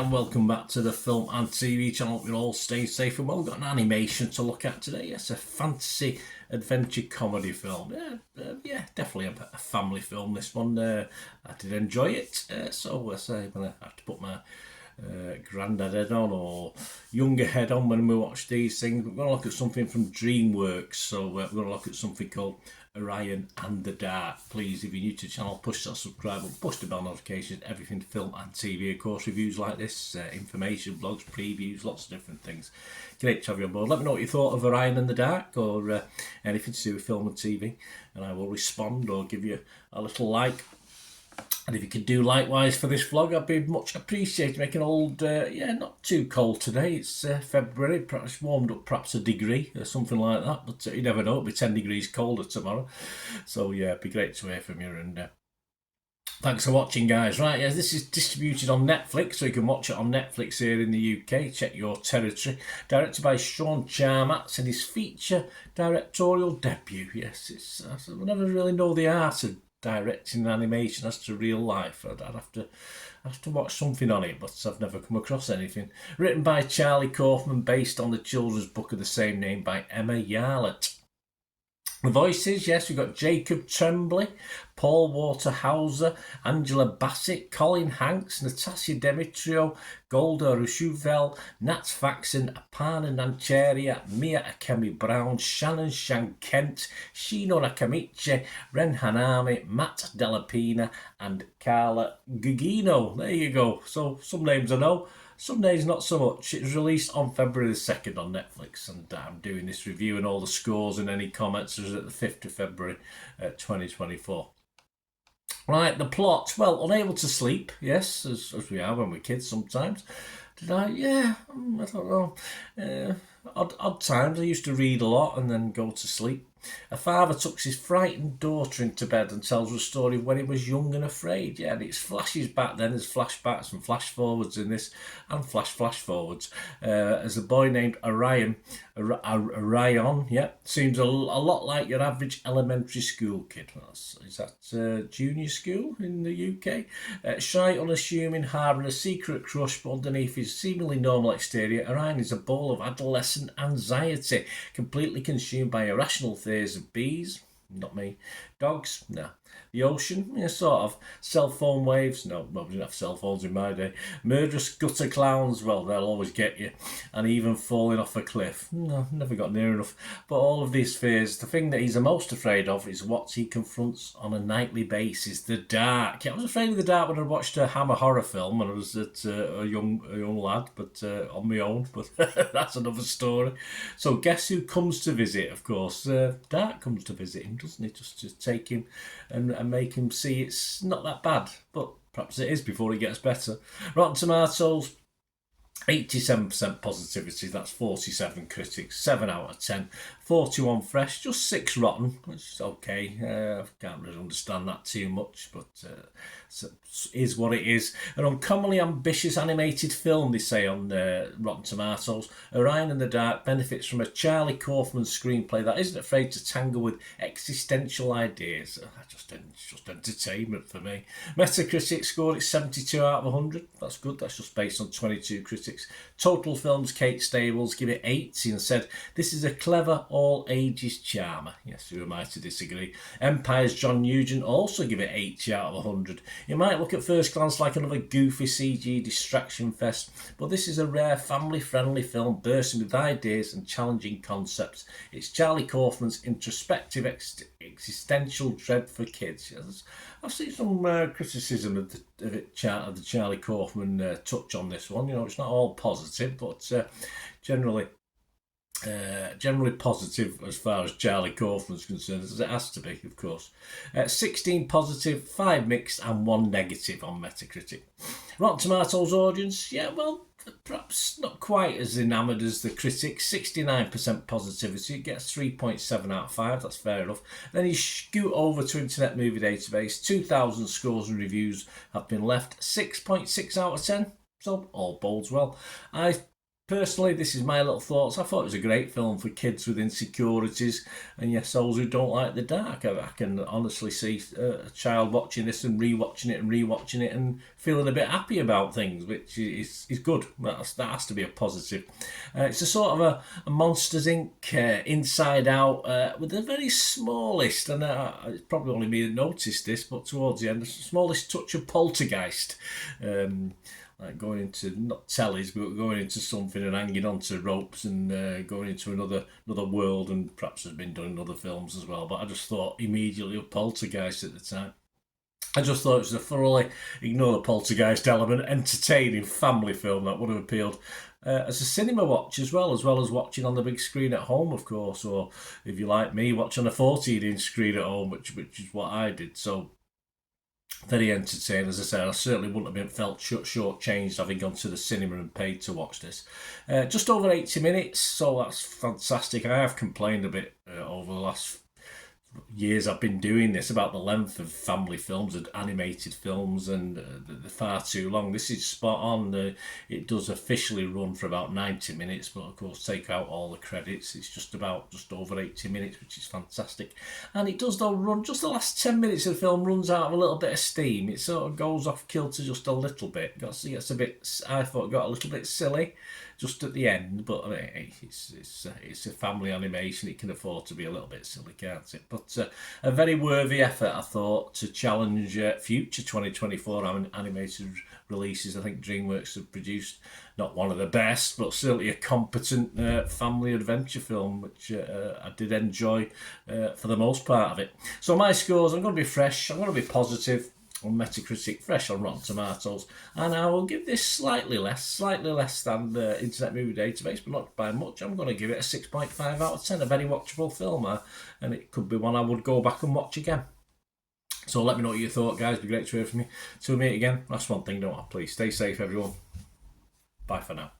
and welcome back to the Film and TV channel. We'll all stay safe and well. We've got an animation to look at today. Yes, a fantasy adventure comedy film. Yeah, definitely a family film, this one. I did enjoy it. So I say, I'm going to have to put my granddad head on or younger head on when we watch these things. We're going to look at something from DreamWorks. So we're going to look at something called Orion and the Dark. Please, if you're new to the channel, push that subscribe button, push the bell notifications, everything film and TV, of course, reviews like this, information, blogs, previews, lots of different things. Great to have you on board. Let me know what you thought of Orion and the Dark, or anything to do with film and TV, and I will respond or give you a little like. And if you could do likewise for this vlog, I'd be much appreciated. Making old, not too cold today. It's February, perhaps warmed up perhaps a degree or something like that. But you never know, it'll be 10 degrees colder tomorrow. So yeah, it'd be great to hear from you. And thanks for watching, guys. Right, yeah, this is distributed on Netflix, so you can watch it on Netflix here in the UK. Check your territory. Directed by Sean Charmatz in his feature directorial debut. Yes, it's I never really know the art of directing animation as to real life. I'd have to watch something on it, but I've never come across anything. Written by Charlie Kaufman, based on the children's book of the same name by Emma Yarlett. The voices, yes, we've got Jacob Tremblay, Paul Waterhauser, Angela Bassett, Colin Hanks, Natasha Demetrio, Golda Rushuvel, Nat Faxon, Aparna Nancheria, Mia Akemi Brown, Shannon Shankent, Shino Nakamichi, Ren Hanami, Matt Delapina, and Carla Gugino. There you go. So some names I know, some days not so much. It was released on February the 2nd on Netflix, and I'm doing this review, and all the scores and any comments was at the 5th of February 2024. Right, the plot. Well, unable to sleep, yes, as we are when we're kids sometimes. Did I? Yeah, I don't know. Odd times. I used to read a lot and then go to sleep. A father tucks his frightened daughter into bed and tells her a story of when he was young and afraid. Yeah, and it's flashes back then. There's flashbacks and flash forwards in this, and flash forwards. As a boy named Orion, yeah, seems a lot like your average elementary school kid. Is that junior school in the UK? Shy, unassuming, harbouring a secret crush, but underneath his seemingly normal exterior, Orion is a ball of adolescent anxiety, completely consumed by irrational fears of bees. Not me. Dogs? No. The ocean? Yeah, sort of. Cell phone waves? No, we didn't have cell phones in my day. Murderous gutter clowns? Well, they'll always get you. And even falling off a cliff? No, never got near enough. But all of these fears, the thing that he's the most afraid of is what he confronts on a nightly basis, the dark. Yeah, I was afraid of the dark when I watched a Hammer horror film when I was a young lad, but on my own. But that's another story. So guess who comes to visit? Of course, Dark comes to visit him, doesn't he? Just to take him and make him see it's not that bad, but perhaps it is before it gets better. Rotten Tomatoes, 87% positivity, that's 47 critics, 7 out of 10, 41 fresh, just 6 rotten, which is okay. I can't really understand that too much, but is what it is. An uncommonly ambitious animated film, they say on Rotten Tomatoes. Orion and the Dark benefits from a Charlie Kaufman screenplay that isn't afraid to tangle with existential ideas. It's just entertainment for me. Metacritic scored it 72 out of 100. That's good. That's just based on 22 critics. Total Films Kate Stables give it 80 and said, "This is a clever, all-ages charmer." Yes, who am I to disagree? Empire's John Nugent also give it 80 out of 100. It might look at first glance like another goofy CG distraction fest, but this is a rare family-friendly film bursting with ideas and challenging concepts. It's Charlie Kaufman's introspective existential dread for kids. Yes, I've seen some criticism of the Charlie Kaufman touch on this one. You know, it's not all positive, but generally positive as far as Charlie Kaufman's concerned, as it has to be, of course. 16 positive, 5 mixed, and 1 negative on Metacritic. Rotten Tomatoes audience, yeah, well, perhaps not quite as enamoured as the critics. 69% positivity, it gets 3.7 out of 5, that's fair enough. Then you scoot over to Internet Movie Database, 2,000 scores and reviews have been left, 6.6 out of 10, so all bodes well. I Personally, this is my little thoughts. I thought it was a great film for kids with insecurities and yes, those who don't like the dark. I can honestly see a child watching this and rewatching it and feeling a bit happy about things, which is good. That has to be a positive. It's a sort of a Monsters Inc. Inside Out with the very smallest, and it's probably only me that noticed this, but towards the end, the smallest touch of poltergeist. Like going into not tellies, but going into something and hanging onto ropes and going into another world, and perhaps has been done in other films as well. But I just thought immediately of Poltergeist at the time. I just thought it was a thoroughly, ignore the poltergeist element, entertaining family film that would have appealed as a cinema watch as well as watching on the big screen at home, of course, or if you like me, watch on a 14-inch screen at home, which is what I did. So very entertaining. As I said, I certainly wouldn't have been felt shortchanged having gone to the cinema and paid to watch this. Just over 80 minutes, so that's fantastic. I have complained a bit over the last years I've been doing this about the length of family films and animated films, and they're far too long. This is spot on. It does officially run for about 90 minutes, but of course take out all the credits, it's just over 80 minutes, which is fantastic. And it does though run, just the last 10 minutes of the film runs out of a little bit of steam. It sort of goes off kilter just a little bit. It got a little bit silly just at the end, but it's a family animation. It can afford to be a little bit silly, can't it? But a very worthy effort, I thought, to challenge future 2024 animated releases. I think DreamWorks have produced not one of the best, but certainly a competent family adventure film, which I did enjoy for the most part of it. So my scores, I'm going to be fresh, I'm going to be positive on Metacritic, fresh on Rotten Tomatoes, and I will give this slightly less than the Internet Movie Database, but not by much. I'm going to give it a 6.5 out of 10, a very watchable film, and it could be one I would go back and watch again. So let me know what you thought, guys. It'd be great to hear from you. Till we meet again, that's one thing, don't I? Please stay safe, everyone. Bye for now.